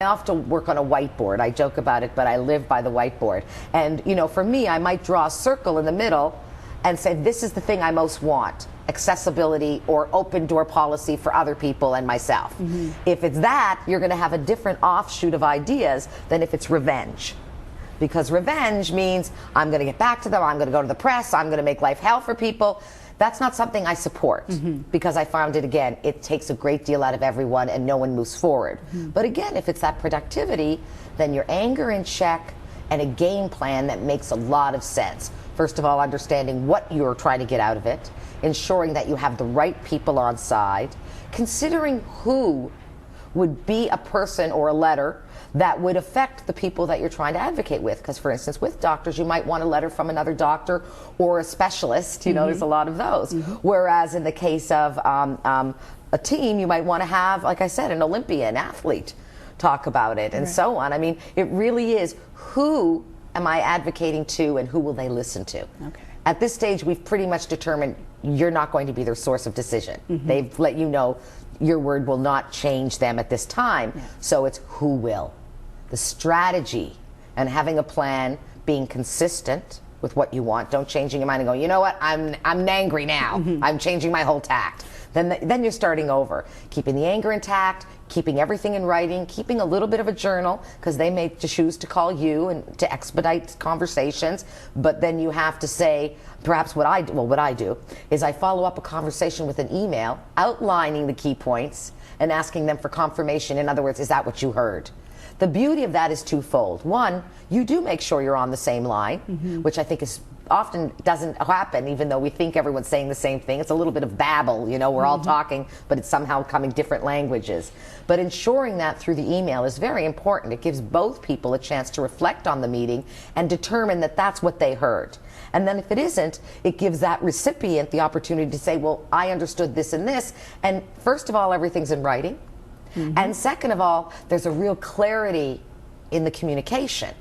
I often work on a whiteboard. I joke about it, but I live by the whiteboard. And, you know, for me, I might draw a circle in the middle and say, this is the thing I most want: accessibility or open door policy for other people and myself. If it's that, you're going to have a different offshoot of ideas than if it's revenge. Because revenge means I'm going to get back to them, I'm going to go to the press, I'm going to make life hell for people. That's not something I support, because I found it, again, it takes a great deal out of everyone and no one moves forward. But again, if it's that productivity, then your anger in check and a game plan that makes a lot of sense. First of all, understanding what you're trying to get out of it, ensuring that you have the right people on side, considering who would be a person or a letter that would affect the people that you're trying to advocate with. Because, for instance, with doctors, you might want a letter from another doctor or a specialist. You know, there's a lot of those. Whereas in the case of a team, you might want to have, like I said, an Olympian athlete talk about it, and so on. I mean, it really is, who am I advocating to and who will they listen to? Okay. At this stage, we've pretty much determined you're not going to be their source of decision. They've let you know your word will not change them at this time. So it's who will. The strategy and having a plan, being consistent with what you want. Don't changing your mind and go, you know what, I'm angry now. I'm changing my whole tact. Then you're starting over. Keeping the anger intact, keeping everything in writing, keeping a little bit of a journal, because they may choose to call you and to expedite conversations. But then you have to say, perhaps what I do is I follow up a conversation with an email outlining the key points and asking them for confirmation. In other words, is that what you heard? The beauty of that is twofold. One, you do make sure you're on the same line, which I think is often doesn't happen, even though we think everyone's saying the same thing. It's a little bit of babble, you know, we're all talking, but it's somehow coming different languages. But ensuring that through the email is very important. It gives both people a chance to reflect on the meeting and determine that that's what they heard. And then if it isn't, it gives that recipient the opportunity to say, well, I understood this and this. And first of all, everything's in writing. And second of all, there's a real clarity in the communication.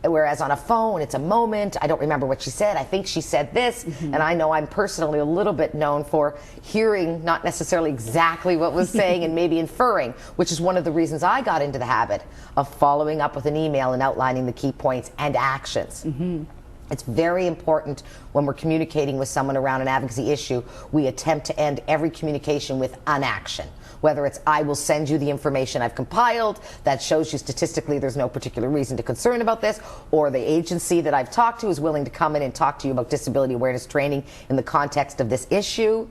Whereas on a phone, it's a moment. I don't remember what she said. I think she said this. And I know I'm personally a little bit known for hearing not necessarily exactly what was saying and maybe inferring, which is one of the reasons I got into the habit of following up with an email and outlining the key points and actions. It's very important when we're communicating with someone around an advocacy issue, we attempt to end every communication with an action. Whether it's, I will send you the information I've compiled that shows you statistically there's no particular reason to concern about this, or the agency that I've talked to is willing to come in and talk to you about disability awareness training in the context of this issue,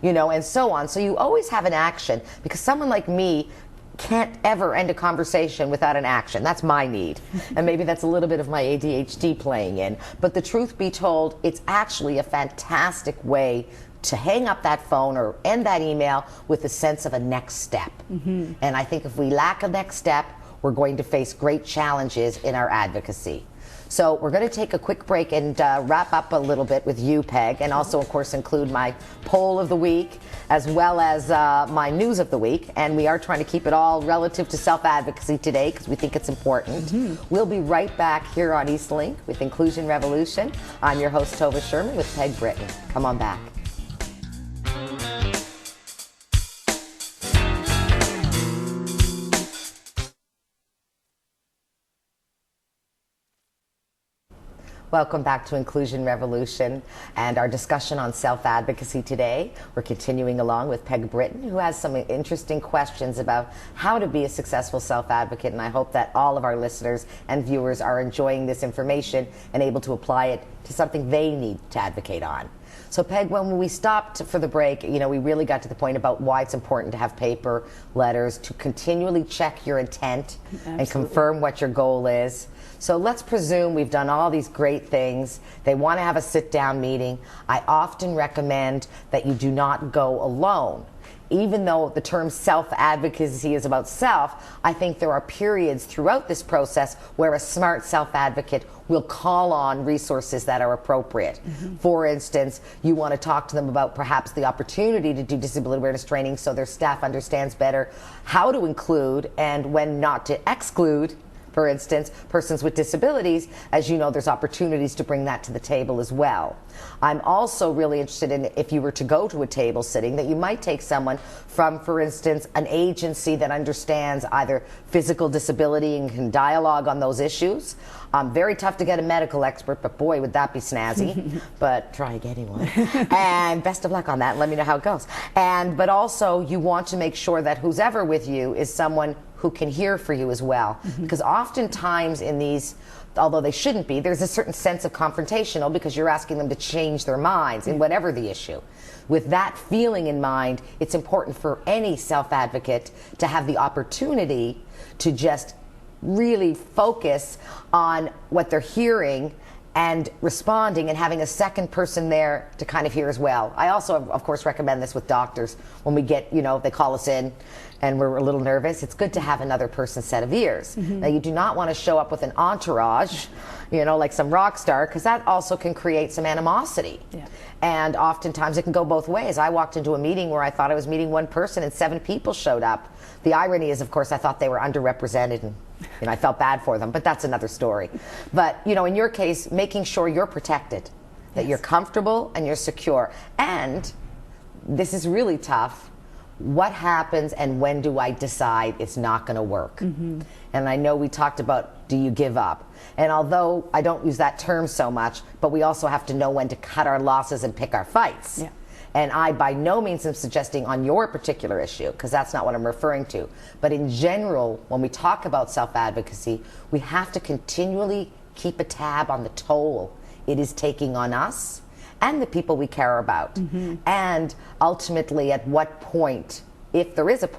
you know, and so on. So you always have an action, because someone like me can't ever end a conversation without an action. That's my need. And maybe that's a little bit of my ADHD playing in. But the truth be told, it's actually a fantastic way to hang up that phone or end that email with a sense of a next step. And I think if we lack a next step, we're going to face great challenges in our advocacy. So we're going to take a quick break and wrap up a little bit with you, Peg, and also, of course, include my poll of the week as well as my news of the week. And we are trying to keep it all relative to self-advocacy today because we think it's important. We'll be right back here on Eastlink with Inclusion Revolution. I'm your host, Tova Sherman, with Peg Britton. Come on back. Welcome back to Inclusion Revolution and our discussion on self-advocacy today. We're continuing along with Peg Britton, who has some interesting questions about how to be a successful self-advocate, and I hope that all of our listeners and viewers are enjoying this information and able to apply it to something they need to advocate on. So Peg, when we stopped for the break, you know, we really got to the point about why it's important to have paper letters, to continually check your intent and confirm what your goal is. So let's presume we've done all these great things. They want to have a sit-down meeting. I often recommend that you do not go alone. Even though the term self-advocacy is about self, I think there are periods throughout this process where a smart self-advocate will call on resources that are appropriate. For instance, you want to talk to them about perhaps the opportunity to do disability awareness training so their staff understands better how to include and when not to exclude for instance, persons with disabilities, as you know, there's opportunities to bring that to the table as well. I'm also really interested in, if you were to go to a table sitting, that you might take someone from, for instance, an agency that understands either physical disability and can dialogue on those issues. Very tough to get a medical expert, but boy, would that be snazzy. But try getting one. And best of luck on that, and let me know how it goes. But also, you want to make sure that who's ever with you is someone who can hear for you as well. Because oftentimes in these, although they shouldn't be, there's a certain sense of confrontational because you're asking them to change their minds in whatever the issue. With that feeling in mind, it's important for any self-advocate to have the opportunity to just really focus on what they're hearing and responding, and having a second person there to kind of hear as well. I also, of course, recommend this with doctors. When we get, they call us in and we're a little nervous, it's good to have another person's set of ears. Now, you do not want to show up with an entourage, like some rock star, because that also can create some animosity. Yeah. And oftentimes it can go both ways. I walked into a meeting where I thought I was meeting one person and 7 people showed up. The irony is, of course, I thought they were underrepresented, and I felt bad for them, but that's another story. But, in your case, making sure you're protected, that you're comfortable and you're secure. And this is really tough. What happens and when do I decide it's not going to work? And I know we talked about, do you give up? And although I don't use that term so much, but we also have to know when to cut our losses and pick our fights. Yeah. And I by no means am suggesting on your particular issue, because that's not what I'm referring to. But in general, when we talk about self-advocacy, we have to continually keep a tab on the toll it is taking on us and the people we care about. And ultimately, at what point, if there is a